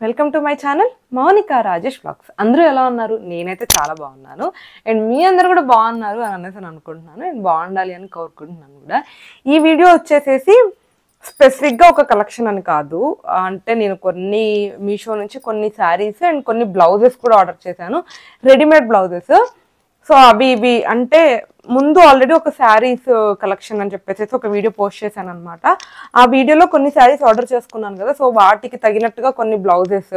Welcome to my channel Mounika Rajesh vlogs. అందరూ ఎలా ఉన్నారు? నేనైతే చాలా బాగున్నాను అండ్ మీ అందరూ కూడా బాగున్నారు అని అనేసి అనుకుంటున్నాను అండ్ బాగుండాలి అని కోరుకుంటున్నాను కూడా. ఈ వీడియో వచ్చేసేసి స్పెసిఫిక్గా ఒక కలెక్షన్ అని కాదు, అంటే నేను కొన్ని మీషో నుంచి కొన్ని శారీస్ అండ్ కొన్ని బ్లౌజెస్ కూడా ఆర్డర్ చేశాను, రెడీమేడ్ బ్లౌజెస్. సో అవి అంటే ముందు ఆల్రెడీ ఒక శారీస్ కలెక్షన్ అని చెప్పేసి ఒక వీడియో పోస్ట్ చేశాను అనమాట. ఆ వీడియోలో కొన్ని శారీస్ ఆర్డర్ చేసుకున్నాను కదా, సో వాటికి తగినట్టుగా కొన్ని బ్లౌజెస్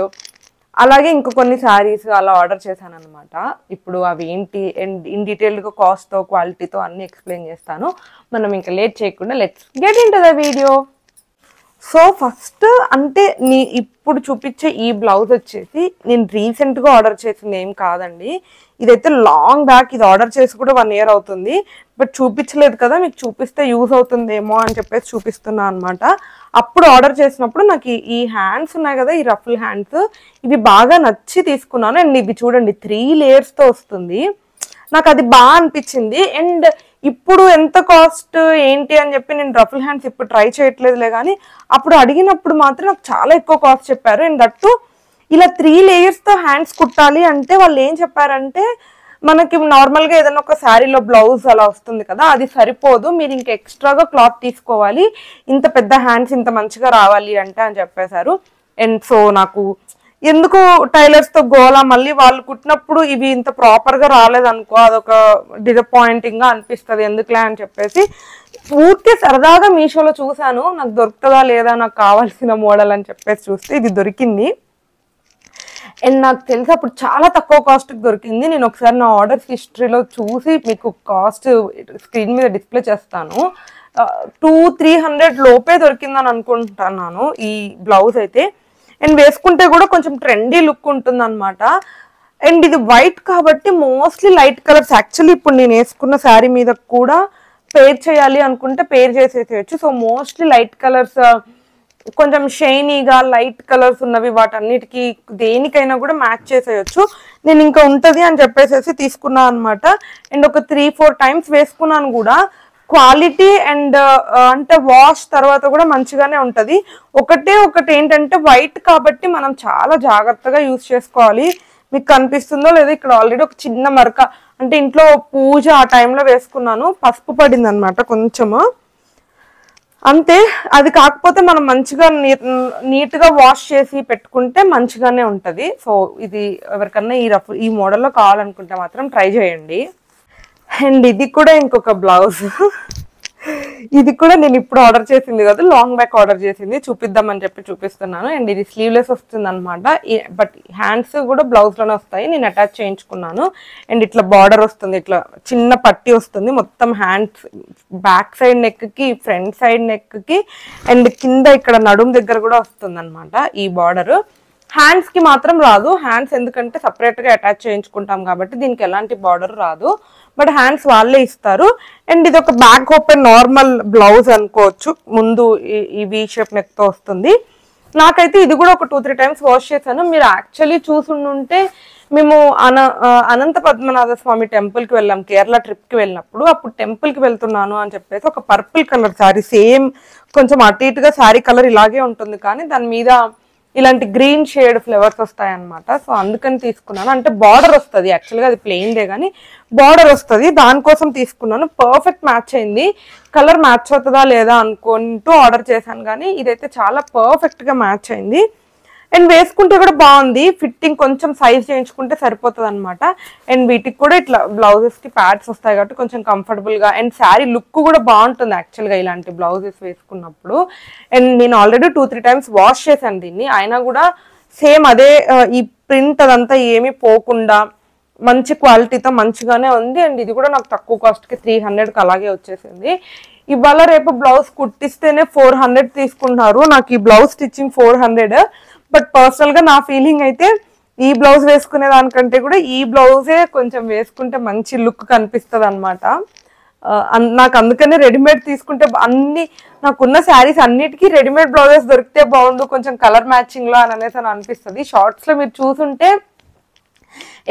అలాగే ఇంకో కొన్ని శారీస్ అలా ఆర్డర్ చేశాను అనమాట. ఇప్పుడు అవి ఏంటి అండ్ ఇన్ డీటెయిల్డ్గా కాస్ట్తో క్వాలిటీతో అన్నీ ఎక్స్ప్లెయిన్ చేస్తాను. మనం ఇంకా లేట్ చేయకుండా let's get in to the video. So first అంటే ఇప్పుడు చూపించే ఈ బ్లౌజ్ వచ్చేసి నేను రీసెంట్గా ఆర్డర్ చేసింది ఏం కాదండి. ఇదైతే లాంగ్ బ్యాక్, ఇది ఆర్డర్ చేసి కూడా 1 year అవుతుంది. బట్ చూపించలేదు కదా, మీకు చూపిస్తే యూజ్ అవుతుందేమో అని చెప్పేసి చూపిస్తున్నా అనమాట. అప్పుడు ఆర్డర్ చేసినప్పుడు నాకు ఈ హ్యాండ్స్ ఉన్నాయి కదా, ఈ రఫుల్ హ్యాండ్స్, ఇవి బాగా నచ్చి తీసుకున్నాను. అండ్ ఇవి చూడండి 3 layers వస్తుంది. నాకు అది బాగా అనిపించింది. అండ్ ఇప్పుడు ఎంత కాస్ట్ ఏంటి అని చెప్పి నేను రఫుల్ హ్యాండ్స్ ఇప్పుడు ట్రై చేయట్లేదులే, కానీ అప్పుడు అడిగినప్పుడు మాత్రం నాకు చాలా ఎక్కువ కాస్ట్ చెప్పారు. అండ్ దట్టు ఇలా 3 layers హ్యాండ్స్ కుట్టాలి అంటే వాళ్ళు ఏం చెప్పారంటే, మనకి నార్మల్గా ఏదైనా ఒక శారీలో బ్లౌజ్ అలా వస్తుంది కదా, అది సరిపోదు, మీరు ఇంకా ఎక్స్ట్రాగా క్లాత్ తీసుకోవాలి, ఇంత పెద్ద హ్యాండ్స్ ఇంత మంచిగా రావాలి అంటే అని చెప్పేశారు. అండ్ సో నాకు ఎందుకు టైలర్స్తో గోలా, మళ్ళీ వాళ్ళు కుట్టినప్పుడు ఇవి ఇంత ప్రాపర్గా రాలేదనుకో అదొక డిసప్పాయింటింగ్గా అనిపిస్తుంది, ఎందుకులే అని చెప్పేసి ఊరికే సరదాగా మీషోలో చూశాను, నాకు దొరుకుతుందా లేదా, నాకు కావాల్సిన మోడల్ అని చెప్పేసి చూస్తే ఇది దొరికింది. అండ్ నాకు తెలిసి అప్పుడు చాలా తక్కువ కాస్ట్కి దొరికింది. నేను ఒకసారి నా ఆర్డర్స్ హిస్టరీలో చూసి మీకు కాస్ట్ స్క్రీన్ మీద డిస్ప్లే చేస్తాను. 200-300 లోపే దొరికిందని అనుకుంటున్నాను ఈ బ్లౌజ్ అయితే. అండ్ వేసుకుంటే కూడా కొంచెం ట్రెండీ లుక్ ఉంటుంది అనమాట. అండ్ ఇది వైట్ కాబట్టి మోస్ట్లీ లైట్ కలర్స్, యాక్చువల్లీ ఇప్పుడు నేను వేసుకున్న శారీ మీద కూడా పేర్ చేయాలి అనుకుంటే పేర్ చేసేసేయచ్చు. సో మోస్ట్లీ లైట్ కలర్స్, కొంచెం షైనీగా లైట్ కలర్స్ ఉన్నవి వాటన్నిటికీ దేనికైనా కూడా మ్యాచ్ చేసేయచ్చు. నేను ఇంకా ఉంటుంది అని చెప్పేసి తీసుకున్నాను అనమాట. అండ్ ఒక 3-4 times వేసుకున్నాను కూడా. క్వాలిటీ అండ్ అంటే వాష్ తర్వాత కూడా మంచిగానే ఉంటుంది. ఒకటి ఏంటంటే వైట్ కాబట్టి మనం చాలా జాగ్రత్తగా యూజ్ చేసుకోవాలి. మీకు కనిపిస్తుందో లేదో, ఇక్కడ ఆల్రెడీ ఒక చిన్న మరక, అంటే ఇంట్లో పూజ ఆ టైంలో వేసుకున్నాను, పసుపు పడింది అనమాట కొంచెము, అంతే. అది కాకపోతే మనం మంచిగా నీట్గా వాష్ చేసి పెట్టుకుంటే మంచిగానే ఉంటుంది. సో ఇది ఎవరికన్నా ఈ మోడల్లో కావాలనుకుంటే మాత్రం ట్రై చేయండి. అండ్ ఇది కూడా ఇంకొక బ్లౌజ్, ఇది కూడా నేను ఇప్పుడు ఆర్డర్ చేసింది కదా, లాంగ్ బ్యాక్ ఆర్డర్ చేసింది, చూపిద్దామని చెప్పి చూపిస్తున్నాను. అండ్ ఇది స్లీవ్లెస్ వస్తుంది అనమాట, బట్ హ్యాండ్స్ కూడా బ్లౌజ్లోనే వస్తాయి, నేను అటాచ్ చేయించుకున్నాను. అండ్ ఇట్లా బార్డర్ వస్తుంది, ఇట్లా చిన్న పట్టి వస్తుంది మొత్తం హ్యాండ్స్, బ్యాక్ సైడ్ నెక్కి, ఫ్రంట్ సైడ్ నెక్కి, అండ్ కింద ఇక్కడ నడుము దగ్గర కూడా వస్తుంది అనమాట ఈ బార్డర్. హ్యాండ్స్ కి మాత్రం రాదు, హ్యాండ్స్ ఎందుకంటే సపరేట్ గా అటాచ్ చేయించుకుంటాం కాబట్టి దీనికి ఎలాంటి బార్డర్ రాదు, బట్ హ్యాండ్స్ వాళ్ళే ఇస్తారు. అండ్ ఇది ఒక బ్యాక్ ఓపెన్ నార్మల్ బ్లౌజ్ అనుకోవచ్చు, ముందు ఈ వీ షేప్ నెక్ తో వస్తుంది. నాకైతే ఇది కూడా ఒక 2-3 times వాష్ చేశాను. మీరు యాక్చువల్లీ చూసుంటే మేము అనంత పద్మనాభ స్వామి టెంపుల్కి వెళ్ళాం, కేరళ ట్రిప్కి వెళ్ళినప్పుడు. అప్పుడు టెంపుల్కి వెళ్తున్నాను అని చెప్పేసి ఒక పర్పుల్ కలర్ శారీ, సేమ్ కొంచెం అటు ఇటుగా శారీ కలర్ ఇలాగే ఉంటుంది, కానీ దాని మీద ఇలాంటి గ్రీన్ షేడ్ ఫ్లవర్స్ వస్తాయి అనమాట. సో అందుకని తీసుకున్నాను. అంటే బార్డర్ వస్తుంది, యాక్చువల్గా అది ప్లెయిన్దే కానీ బార్డర్ వస్తుంది, దానికోసం తీసుకున్నాను. పర్ఫెక్ట్ మ్యాచ్ అయింది. కలర్ మ్యాచ్ అవుతుందా లేదా అనుకుంటూ ఆర్డర్ చేశాను, కానీ ఇదైతే చాలా పర్ఫెక్ట్గా మ్యాచ్ అయింది. అండ్ వేసుకుంటే కూడా బాగుంది, ఫిట్టింగ్ కొంచెం సైజ్ చేయించుకుంటే సరిపోతుంది అనమాట. అండ్ వీటికి కూడా ఇట్లా బ్లౌజెస్కి ప్యాడ్స్ వస్తాయి కాబట్టి కొంచెం కంఫర్టబుల్గా, అండ్ శారీ లుక్ కూడా బాగుంటుంది యాక్చువల్గా ఇలాంటి బ్లౌజెస్ వేసుకున్నప్పుడు. అండ్ నేను ఆల్రెడీ 2-3 times వాష్ చేశాను దీన్ని, అయినా కూడా సేమ్ అదే ఈ ప్రింట్ అదంతా ఏమీ పోకుండా మంచి క్వాలిటీతో మంచిగానే ఉంది. అండ్ ఇది కూడా నాకు తక్కువ కాస్ట్కి 300కి అలాగే వచ్చేసింది. ఇవాళ రేపు బ్లౌజ్ కుట్టిస్తేనే 400 తీసుకుంటున్నారు, నాకు ఈ బ్లౌజ్ స్టిచ్చింగ్ 400. బట్ పర్సనల్గా నా ఫీలింగ్ అయితే ఈ బ్లౌజ్ వేసుకునే దానికంటే కూడా ఈ బ్లౌజే కొంచెం వేసుకుంటే మంచి లుక్ కనిపిస్తుంది అనమాట. నాకు అందుకనే రెడీమేడ్ తీసుకుంటే నాకున్న శారీస్ అన్నిటికీ రెడీమేడ్ బ్లౌజెస్ దొరికితే బాగుండు, కొంచెం కలర్ మ్యాచింగ్లో అని అనేసి అనిపిస్తుంది. షార్ట్స్లో మీరు చూసుంటే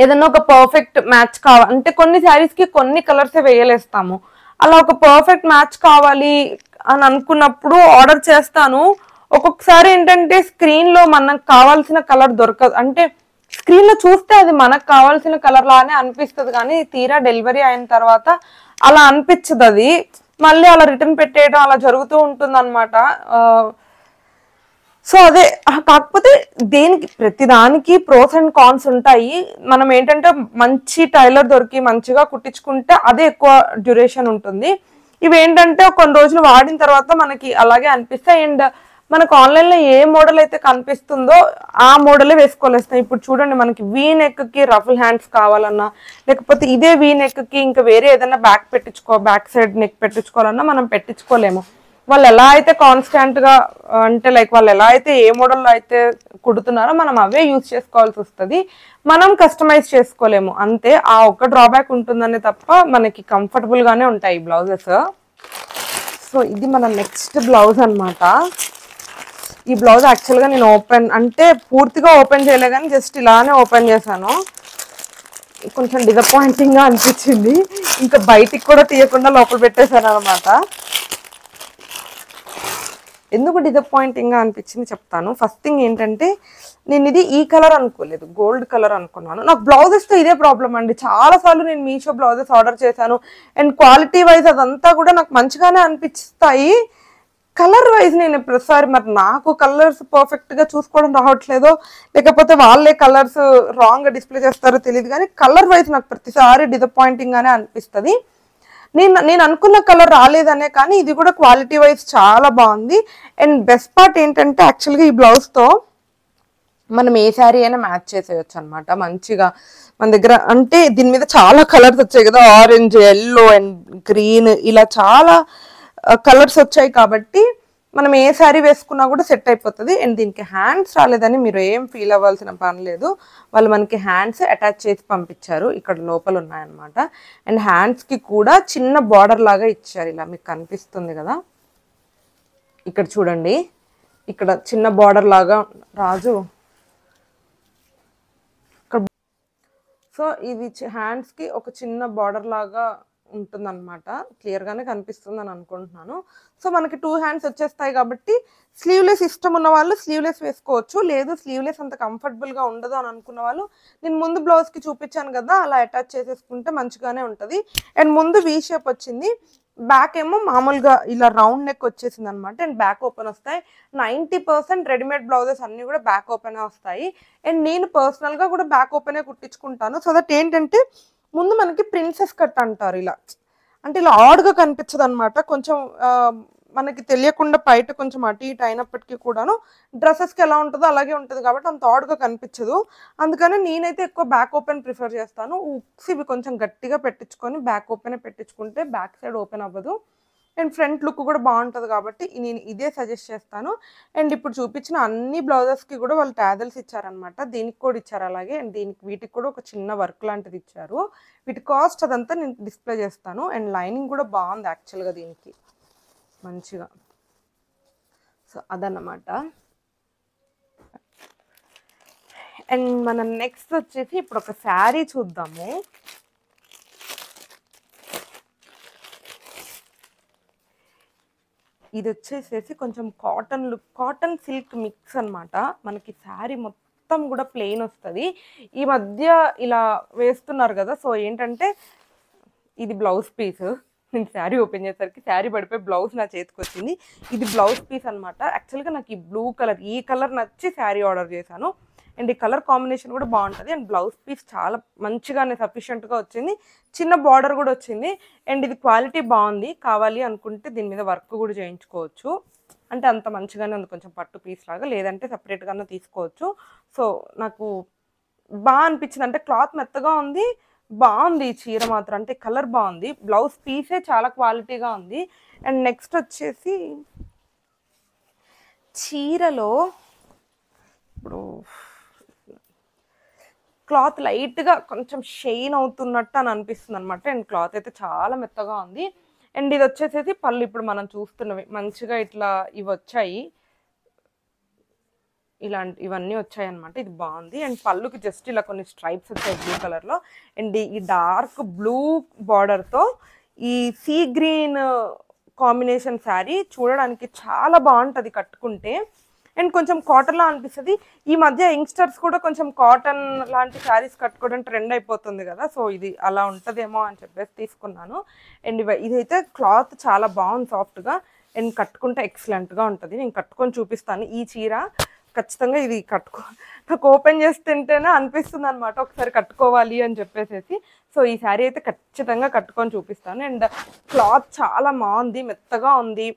ఏదన్నా ఒక పర్ఫెక్ట్ మ్యాచ్ కావాలి అంటే, కొన్ని శారీస్కి కొన్ని కలర్సే వేయలేస్తాము, అలా ఒక పర్ఫెక్ట్ మ్యాచ్ కావాలి అని అనుకున్నప్పుడు ఆర్డర్ చేస్తాను. ఒక్కొక్కసారి ఏంటంటే స్క్రీన్ లో మనకు కావాల్సిన కలర్ దొరకదు, అంటే స్క్రీన్ లో చూస్తే అది మనకు కావాల్సిన కలర్ లానే అనిపిస్తుంది, కానీ తీరా డెలివరీ అయిన తర్వాత అలా అనిపించదు. అది మళ్ళీ అలా రిటర్న్ పెట్టేయడం అలా జరుగుతూ ఉంటుంది అనమాట. సో అదే, కాకపోతే దేనికి ప్రతి దానికి ప్రోస్ అండ్ కాన్స్ ఉంటాయి. మనం ఏంటంటే మంచి టైలర్ దొరికి మంచిగా కుట్టించుకుంటే అదే ఎక్కువ డ్యూరేషన్ ఉంటుంది. ఇవి ఏంటంటే కొన్ని రోజులు వాడిన తర్వాత మనకి అలాగే అనిపిస్తాయి. అండ్ మనకు ఆన్లైన్లో ఏ మోడల్ అయితే కనిపిస్తుందో ఆ మోడలే వేసుకోలేస్తాయి. ఇప్పుడు చూడండి, మనకి వీ నెక్కి రఫుల్ హ్యాండ్స్ కావాలన్నా, లేకపోతే ఇదే వీ నెక్కి ఇంకా వేరే ఏదైనా బ్యాక్ సైడ్ నెక్ పెట్టించుకోవాలన్నా మనం పెట్టించుకోలేము. వాళ్ళు ఎలా అయితే కాన్స్టాంట్గా, అంటే లైక్ వాళ్ళు ఎలా అయితే ఏ మోడల్లో అయితే కుడుతున్నారో మనం అవే యూజ్ చేసుకోవాల్సి వస్తుంది. మనం కస్టమైజ్ చేసుకోలేము, అంతే. ఆ ఒక్క డ్రాబ్యాక్ ఉంటుందనే తప్ప మనకి కంఫర్టబుల్గానే ఉంటాయి ఈ బ్లౌజెస్. సో ఇది మన నెక్స్ట్ బ్లౌజ్ అనమాట. ఈ బ్లౌజ్ యాక్చువల్గా నేను పూర్తిగా ఓపెన్ చేయలే, కానీ జస్ట్ ఇలానే ఓపెన్ చేశాను. కొంచెం డిసప్పాయింటింగ్గా అనిపించింది, ఇంకా బయటికి కూడా తీయకుండా లోపల పెట్టేశాను అనమాట. ఎందుకు డిసప్పాయింటింగ్గా అనిపించింది చెప్తాను. ఫస్ట్ థింగ్ ఏంటంటే, నేను ఇది ఈ కలర్ అనుకోలేదు, గోల్డ్ కలర్ అనుకున్నాను. నాకు బ్లౌజెస్తో ఇదే ప్రాబ్లం అండి. చాలాసార్లు నేను మీషో బ్లౌజెస్ ఆర్డర్ చేశాను, అండ్ క్వాలిటీ వైజ్ అదంతా కూడా నాకు మంచిగానే అనిపిస్తాయి. కలర్ వైజ్ నేను ప్రతిసారి మరి నాకు కలర్స్ పర్ఫెక్ట్గా చూసుకోవడం రావట్లేదో, లేకపోతే వాళ్ళే కలర్స్ రాంగ్గా డిస్ప్లే చేస్తారో తెలియదు, కానీ కలర్ వైజ్ నాకు ప్రతిసారి డిసప్పాయింటింగ్గానే అనిపిస్తుంది. నేను అనుకున్న కలర్ రాలేదనే, కానీ ఇది కూడా క్వాలిటీ వైజ్ చాలా బాగుంది. అండ్ బెస్ట్ పార్ట్ ఏంటంటే, యాక్చువల్గా ఈ బ్లౌజ్తో మనం ఏ శారీ అయినా మ్యాచ్ చేసేయచ్చు అనమాట మంచిగా. మన దగ్గర అంటే దీని మీద చాలా కలర్స్ వచ్చాయి కదా, ఆరెంజ్, ఎల్లో అండ్ గ్రీన్, ఇలా చాలా కలర్స్ వచ్చాయి కాబట్టి మనం ఏ శారీ వేసుకున్నా కూడా సెట్ అయిపోతుంది. అండ్ దీనికి హ్యాండ్స్ రాలేదని మీరు ఏం ఫీల్ అవ్వాల్సిన పని లేదు. వాళ్ళు మనకి హ్యాండ్స్ అటాచ్ చేసి పంపించారు, ఇక్కడ లోపల ఉన్నాయన్నమాట. అండ్ హ్యాండ్స్కి కూడా చిన్న బార్డర్ లాగా ఇచ్చారు, ఇలా మీకు కనిపిస్తుంది కదా, ఇక్కడ చూడండి, ఇక్కడ చిన్న బార్డర్ లాగా రాజు. సో ఇది హ్యాండ్స్కి ఒక చిన్న బార్డర్ లాగా ఉంటుందన్నమాట. క్లియర్గానే కనిపిస్తుంది అని అనుకుంటున్నాను. సో మనకి 2 హ్యాండ్స్ వచ్చేస్తాయి కాబట్టి స్లీవ్లెస్ ఇష్టం ఉన్న వాళ్ళు స్లీవ్లెస్ వేసుకోవచ్చు, లేదు స్లీవ్లెస్ అంత కంఫర్టబుల్గా ఉండదు అని అనుకున్న వాళ్ళు నేను ముందు బ్లౌజ్కి చూపించాను కదా, అలా అటాచ్ చేసేసుకుంటే మంచిగానే ఉంటుంది. అండ్ ముందు వీ షేప్ వచ్చింది, బ్యాక్ ఏమో మామూలుగా ఇలా రౌండ్ నెక్ వచ్చేసింది అనమాట. అండ్ బ్యాక్ ఓపెన్ వస్తాయి. 90% రెడీమేడ్ బ్లౌజెస్ అన్నీ కూడా బ్యాక్ ఓపెనే వస్తాయి. అండ్ నేను పర్సనల్గా కూడా బ్యాక్ ఓపెనే కుట్టించుకుంటాను. సో దట్ ఏంటంటే ముందు మనకి ప్రిన్సెస్ కట్ అంటారు, ఇలా అంటే ఇలా ఆడ్గా కనిపించదు అనమాట. కొంచెం మనకి తెలియకుండా బయట కొంచెం అటు ఇటు అయినప్పటికీ కూడాను డ్రెస్సెస్కి ఎలా ఉంటుందో అలాగే ఉంటుంది కాబట్టి అంత ఆడ్గా కనిపించదు. అందుకని నేనైతే ఎక్కువ బ్యాక్ ఓపెన్ ప్రిఫర్ చేస్తాను. ఉక్స్ ఇవి కొంచెం గట్టిగా పెట్టించుకొని బ్యాక్ ఓపెనే పెట్టించుకుంటే బ్యాక్ సైడ్ ఓపెన్ అవ్వదు, అండ్ ఫ్రంట్ లుక్ కూడా బాగుంటుంది కాబట్టి నేను ఇదే సజెస్ట్ చేస్తాను. అండ్ ఇప్పుడు చూపించిన అన్ని బ్లౌజెస్కి కూడా వాళ్ళు టాజల్స్ ఇచ్చారనమాట, దీనికి కూడా ఇచ్చారు అలాగే. అండ్ వీటికి కూడా ఒక చిన్న వర్క్ లాంటిది ఇచ్చారు. వీటి కాస్ట్ అదంతా నేను డిస్ప్లే చేస్తాను. అండ్ లైనింగ్ కూడా బాగుంది యాక్చువల్గా దీనికి మంచిగా. సో అదన్నమాట. అండ్ మనం నెక్స్ట్ వచ్చేసి ఇప్పుడు ఒక శారీ చూద్దాము. ఇది వచ్చేసేసి కొంచెం cotton look, cotton silk mix అనమాట. మనకి శారీ మొత్తం కూడా ప్లెయిన్ వస్తుంది. ఈ మధ్య ఇలా వేస్తున్నారు కదా, సో ఏంటంటే ఇది బ్లౌజ్ పీస్. నేను శారీ ఓపెన్ చేసేసరికి శారీ పడిపోయి బ్లౌజ్ నా చేతికి వచ్చింది. ఇది బ్లౌజ్ పీస్ అనమాట. యాక్చువల్గా నాకు ఈ బ్లూ కలర్, ఈ కలర్ నచ్చి శారీ ఆర్డర్ చేశాను. అండ్ ఈ కలర్ కాంబినేషన్ కూడా బాగుంటుంది. అండ్ బ్లౌజ్ పీస్ చాలా మంచిగానే సఫిషియెంట్గా వచ్చింది, చిన్న బార్డర్ కూడా వచ్చింది. అండ్ ఇది క్వాలిటీ బాగుంది, కావాలి అనుకుంటే దీని మీద వర్క్ కూడా చేయించుకోవచ్చు. అంటే అంత మంచిగానే ఉంది, కొంచెం పట్టు పీస్ లాగా, లేదంటే సపరేట్గానే తీసుకోవచ్చు. సో నాకు బాగా అనిపించింది, అంటే క్లాత్ మెత్తగా ఉంది, బాగుంది ఈ చీర మాత్రం, అంటే కలర్ బాగుంది, బ్లౌజ్ పీసే చాలా క్వాలిటీగా ఉంది. అండ్ నెక్స్ట్ వచ్చేసి చీరలో ఇప్పుడు క్లాత్ లైట్గా కొంచెం షైన్ అవుతున్నట్టు అని అనిపిస్తుంది అనమాట. అండ్ క్లాత్ అయితే చాలా మెత్తగా ఉంది. అండ్ ఇది వచ్చేసేసి పళ్ళు, ఇప్పుడు మనం చూస్తున్నవి మంచిగా ఇట్లా ఇవి వచ్చాయి, ఇవన్నీ వచ్చాయి అనమాట. ఇది బాగుంది. అండ్ పళ్ళుకి జస్ట్ ఇలా కొన్ని స్ట్రైప్స్ వచ్చాయి బ్లూ కలర్లో. అండ్ ఈ డార్క్ బ్లూ బార్డర్తో ఈ సీ గ్రీన్ కాంబినేషన్ శారీ చూడడానికి చాలా బాగుంటుంది కట్టుకుంటే. అండ్ కొంచెం కాటన్లా అనిపిస్తుంది. ఈ మధ్య యంగ్స్టర్స్ కూడా కొంచెం కాటన్ లాంటి శారీస్ కట్టుకోవడం ట్రెండ్ అయిపోతుంది కదా, సో ఇది అలా ఉంటుందేమో అని చెప్పేసి తీసుకున్నాను. అండ్ ఇదైతే క్లాత్ చాలా బాగుంది సాఫ్ట్గా, అండ్ కట్టుకుంటే ఎక్సలెంట్గా ఉంటుంది. నేను కట్టుకొని చూపిస్తాను. ఈ చీర ఖచ్చితంగా ఇది నాకు ఓపెన్ చేస్తుంటేనే అనిపిస్తుంది అనమాట ఒకసారి కట్టుకోవాలి అని చెప్పేసి. సో ఈ శారీ అయితే ఖచ్చితంగా కట్టుకొని చూపిస్తాను. అండ్ క్లాత్ చాలా బాగుంది, మెత్తగా ఉంది,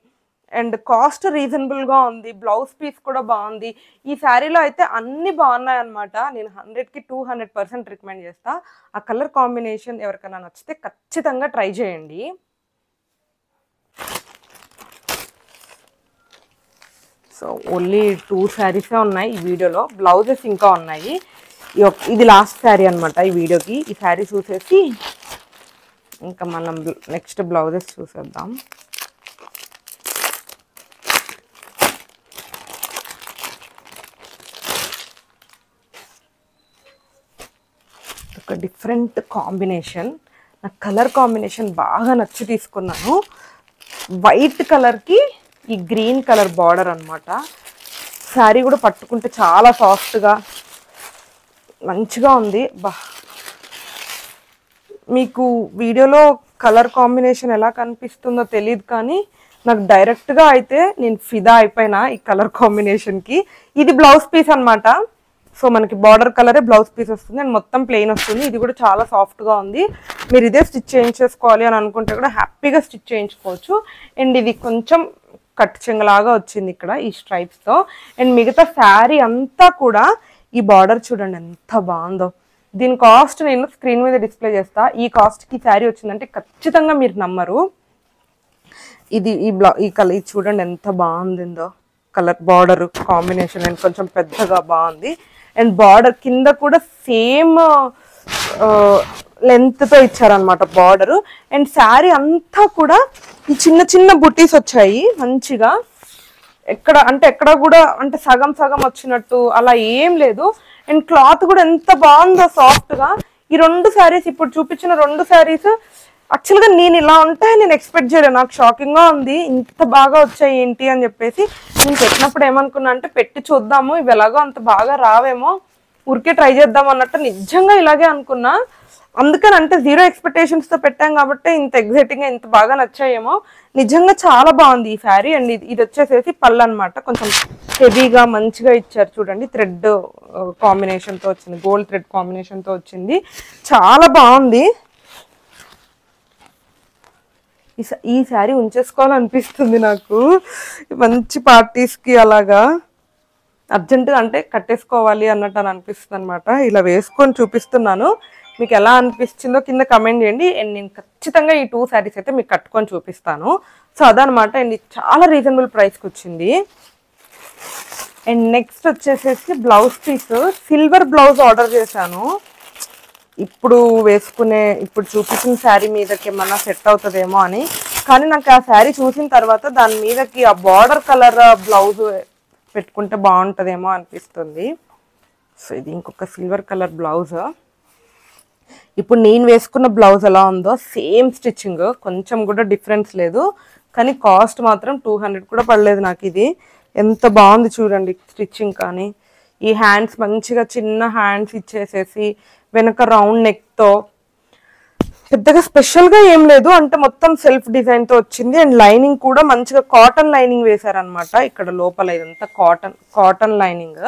అండ్ కాస్ట్ రీజనబుల్గా ఉంది. బ్లౌజ్ పీస్ కూడా బాగుంది. ఈ శారీలో అయితే అన్నీ బాగున్నాయి అనమాట. నేను 100కి 200% రికమెండ్ చేస్తాను. ఆ కలర్ కాంబినేషన్ ఎవరికైనా నచ్చితే ఖచ్చితంగా ట్రై చేయండి. సో ఓన్లీ 2 శారీసే ఉన్నాయి ఈ వీడియోలో. బ్లౌజెస్ ఇంకా ఉన్నాయి. ఇది లాస్ట్ శారీ అనమాట ఈ వీడియోకి. ఈ శారీ చూసేసి ఇంకా మనం నెక్స్ట్ బ్లౌజెస్ చూసేద్దాం. ఒక డిఫరెంట్ కాంబినేషన్. నాకు కలర్ కాంబినేషన్ బాగా నచ్చి తీసుకున్నాను. వైట్ కలర్కి ఈ గ్రీన్ కలర్ బార్డర్ అనమాట. శారీ కూడా పట్టుకుంటే చాలా సాఫ్ట్గా మంచిగా ఉంది. మీకు వీడియోలో కలర్ కాంబినేషన్ ఎలా కనిపిస్తుందో తెలియదు, కానీ నాకు డైరెక్ట్గా అయితే నేను ఫిదా అయిపోయినా ఈ కలర్ కాంబినేషన్కి. ఇది బ్లౌజ్ పీస్ అనమాట. సో మనకి బార్డర్ కలరే బ్లౌజ్ పీస్ వస్తుంది అండ్ మొత్తం ప్లెయిన్ వస్తుంది. ఇది కూడా చాలా సాఫ్ట్గా ఉంది. మీరు ఇదే స్టిచ్ చేయించేసుకోవాలి అని అనుకుంటే కూడా హ్యాపీగా స్టిచ్ చేయించుకోవచ్చు. అండ్ ఇది కొంచెం కట్ చెంగలాగా వచ్చింది ఇక్కడ ఈ స్ట్రైప్స్తో. అండ్ మిగతా శారీ అంతా కూడా ఈ బార్డర్ చూడండి ఎంత బాగుందో. దీని కాస్ట్ నేను స్క్రీన్ మీద డిస్ప్లే చేస్తా. ఈ కాస్ట్కి శారీ వచ్చిందంటే ఖచ్చితంగా మీరు నమ్మరు. ఈ కలర్ చూడండి ఎంత బాగుందో. కలర్ బార్డర్ కాంబినేషన్ అండ్ కొంచెం పెద్దగా బాగుంది. అండ్ బార్డర్ కింద కూడా సేమ్ లెంత్తో ఇచ్చారనమాట బార్డరు. అండ్ శారీ అంతా కూడా ఈ చిన్న చిన్న బుటీస్ వచ్చాయి మంచిగా. ఎక్కడ కూడా అంటే సగం సగం వచ్చినట్టు అలా ఏం లేదు. అండ్ క్లాత్ కూడా ఎంత బాగుందో సాఫ్ట్గా. ఈ 2 శారీస్ ఇప్పుడు చూపించిన 2 శారీస్ యాక్చువల్గా నేను ఇలా ఉంటాయి నేను ఎక్స్పెక్ట్ చేయలేదు. నాకు షాకింగ్గా ఉంది ఇంత బాగా వచ్చాయి ఏంటి అని చెప్పేసి. నేను పెట్టినప్పుడు ఏమనుకున్నా అంటే పెట్టి చూద్దాము, ఇవి ఎలాగో అంత బాగా రావేమో, ఊరికే ట్రై చేద్దాం అన్నట్టు నిజంగా ఇలాగే అనుకున్నా. అందుకని అంటే 0 ఎక్స్పెక్టేషన్స్తో పెట్టాం కాబట్టి ఇంత ఎగ్జైటింగ్గా ఇంత బాగా నచ్చాయేమో. నిజంగా చాలా బాగుంది ఈ శారీ. అండ్ ఇది వచ్చేసేసి పళ్ళు అనమాట. కొంచెం హెవీగా మంచిగా ఇచ్చారు చూడండి. థ్రెడ్ కాంబినేషన్తో వచ్చింది, గోల్డ్ థ్రెడ్ కాంబినేషన్తో వచ్చింది. చాలా బాగుంది. ఈ శారీ ఉంచేసుకోవాలనిపిస్తుంది నాకు. మంచి పార్టీస్కి అలాగా అర్జెంటుగా అంటే కట్టేసుకోవాలి అన్నట్టు అని అనిపిస్తుంది అనమాట. ఇలా వేసుకొని చూపిస్తున్నాను. మీకు ఎలా అనిపిస్తుందో కింద కమెంట్ చేయండి. అండ్ నేను ఖచ్చితంగా ఈ 2 శారీస్ అయితే మీకు కట్టుకొని చూపిస్తాను. సో అదనమాట. అండ్ ఇది చాలా రీజనబుల్ ప్రైస్కి వచ్చింది. అండ్ నెక్స్ట్ వచ్చేసేసి blouse piece. Silver blouse order చేశాను. ఇప్పుడు చూపించిన శారీ మీదకి ఏమన్నా సెట్ అవుతుందేమో అని. కానీ నాకు ఆ శారీ చూసిన తర్వాత దాని మీదకి ఆ బార్డర్ కలర్ బ్లౌజ్ పెట్టుకుంటే బాగుంటుందేమో అనిపిస్తుంది. సో ఇది ఇంకొక సిల్వర్ కలర్ బ్లౌజ్. ఇప్పుడు నేను వేసుకున్న బ్లౌజ్ ఎలా ఉందో సేమ్ స్టిచ్చింగ్, కొంచెం కూడా డిఫరెన్స్ లేదు. కానీ కాస్ట్ మాత్రం 200 కూడా పడలేదు నాకు. ఇది ఎంత బాగుంది చూడండి స్టిచ్చింగ్. కానీ ఈ హ్యాండ్స్ మంచిగా చిన్న హ్యాండ్స్ ఇచ్చేసేసి వెనక రౌండ్ నెక్తో పెద్దగా స్పెషల్గా ఏం లేదు, అంటే మొత్తం సెల్ఫ్ డిజైన్తో వచ్చింది. అండ్ లైనింగ్ కూడా మంచిగా కాటన్ లైనింగ్ వేశారనమాట. ఇక్కడ లోపల ఇదంతా కాటన్ లైనింగ్.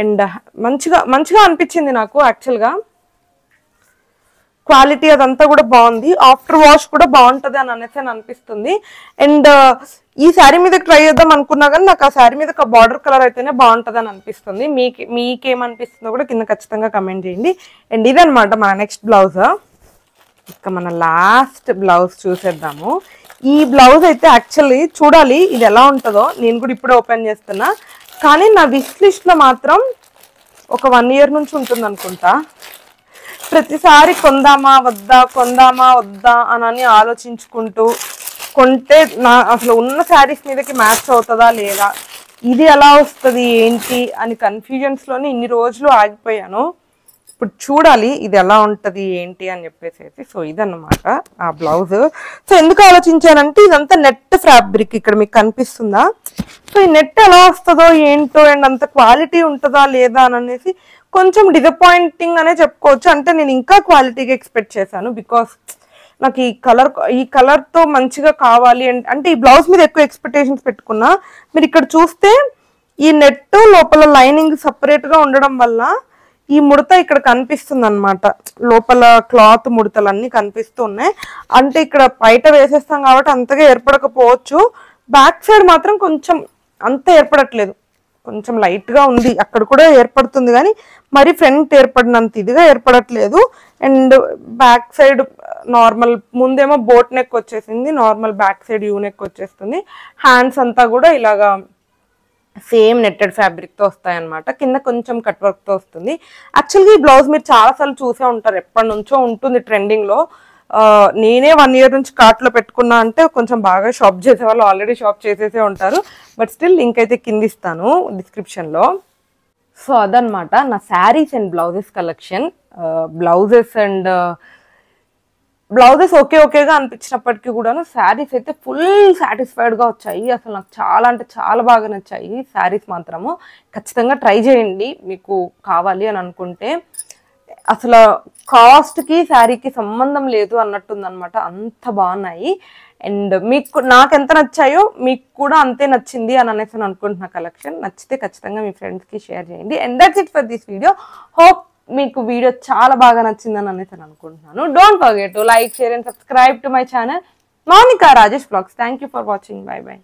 అండ్ మంచిగా అనిపించింది నాకు. యాక్చువల్గా క్వాలిటీ అదంతా కూడా బాగుంది. ఆఫ్టర్ వాష్ కూడా బాగుంటుంది అని అనిపిస్తుంది. అండ్ ఈ శారీ మీద ట్రై చేద్దాం అనుకున్నా కానీ నాకు ఆ శారీ మీద బార్డర్ కలర్ అయితేనే బాగుంటుంది అని అనిపిస్తుంది. మీకేమనిపిస్తుందో కూడా కింద ఖచ్చితంగా కమెంట్ చేయండి. అండ్ ఇదనమాట మన నెక్స్ట్ బ్లౌజ్. ఇక మన లాస్ట్ బ్లౌజ్ చూసేద్దాము. ఈ బ్లౌజ్ అయితే యాక్చువల్లీ చూడాలి ఇది ఎలా ఉంటుందో. నేను కూడా ఇప్పుడే ఓపెన్ చేస్తున్నా. కానీ నా విష్ లిస్ట్లో మాత్రం ఒక 1 year నుంచి ఉంటుంది అనుకుంటా. ప్రతిసారి కొందామా వద్దా అని ఆలోచించుకుంటూ కొంటే అసలు ఉన్న శారీస్ మీదకి మ్యాచ్ అవుతుందా లేదా, ఇది ఎలా వస్తుంది ఏంటి అని కన్ఫ్యూజన్స్లోనే ఇన్ని రోజులు ఆగిపోయాను. ఇప్పుడు చూడాలి ఇది ఎలా ఉంటుంది ఏంటి అని చెప్పేసి. సో ఇదన్నమాట ఆ బ్లౌజ్. సో ఎందుకు ఆలోచించానంటే ఇదంతా నెట్ ఫ్యాబ్రిక్, ఇక్కడ మీకు కనిపిస్తుందా? సో ఈ నెట్ ఎలా వస్తుందో ఏంటో అండ్ అంత క్వాలిటీ ఉంటుందా లేదా అని అనేసి కొంచెం డిసప్పాయింటింగ్ అనే చెప్పుకోవచ్చు. అంటే నేను ఇంకా క్వాలిటీగా ఎక్స్పెక్ట్ చేశాను, బికాస్ నాకు ఈ కలర్తో మంచిగా కావాలి అంటే ఈ బ్లౌజ్ మీద ఎక్కువ ఎక్స్పెక్టేషన్స్ పెట్టుకున్నా. మీరు ఇక్కడ చూస్తే ఈ నెట్ లోపల లైనింగ్ సపరేట్గా ఉండడం వల్ల ఈ ముడత ఇక్కడ కనిపిస్తుంది అనమాట. లోపల క్లాత్ ముడతలు అన్నీ కనిపిస్తూ ఉన్నాయి. అంటే ఇక్కడ బయట వేసేస్తాం కాబట్టి అంతగా ఏర్పడకపోవచ్చు, బ్యాక్ సైడ్ మాత్రం కొంచెం అంత ఏర్పడట్లేదు, కొంచెం లైట్గా ఉంది. అక్కడ కూడా ఏర్పడుతుంది కానీ మరి ఫ్రంట్ ఏర్పడినంత ఇదిగా ఏర్పడట్లేదు. అండ్ బ్యాక్ సైడ్ నార్మల్, ముందేమో బోట్ నెక్ వచ్చేసింది, normal back side U neck వచ్చేస్తుంది. హ్యాండ్స్ అంతా కూడా ఇలాగా సేమ్ నెట్టెడ్ ఫ్యాబ్రిక్తో వస్తాయన్నమాట. కింద కొంచెం కట్ వర్క్తో వస్తుంది. యాక్చువల్గా ఈ బ్లౌజ్ మీరు చాలాసార్లు చూసే ఉంటారు, ఎప్పటి నుంచో ఉంటుంది ట్రెండింగ్లో. నేనే 1 year నుంచి కార్ట్లో పెట్టుకున్నా అంటే కొంచెం బాగా షాప్ చేసే వాళ్ళు ఆల్రెడీ షాప్ చేసేసే ఉంటారు. బట్ స్టిల్ లింక్ అయితే కింద ఇస్తాను డిస్క్రిప్షన్లో. సో అదనమాట నా saris and blouses collection. Blouses ఓకేగా అనిపించినప్పటికీ కూడాను శారీస్ అయితే ఫుల్ సాటిస్ఫైడ్గా వచ్చాయి. అసలు నాకు చాలా అంటే చాలా బాగా నచ్చాయి శారీస్ మాత్రము. ఖచ్చితంగా ట్రై చేయండి మీకు కావాలి అని అనుకుంటే. అసలు కాస్ట్కి శారీకి సంబంధం లేదు అన్నట్టుందనమాట, అంత బాగున్నాయి. అండ్ నాకు ఎంత నచ్చాయో మీకు కూడా అంతే నచ్చింది అని అనేసి అనుకుంటున్నా. కలెక్షన్ నచ్చితే ఖచ్చితంగా మీ ఫ్రెండ్స్కి షేర్ చేయండి. And that's it for this video. Hope మీకు వీడియో చాలా బాగా నచ్చిందని అనేసి అనుకుంటున్నాను. Don't forget to like, share and subscribe to my channel Mounika Rajesh vlogs. Thank you for watching. Bye by.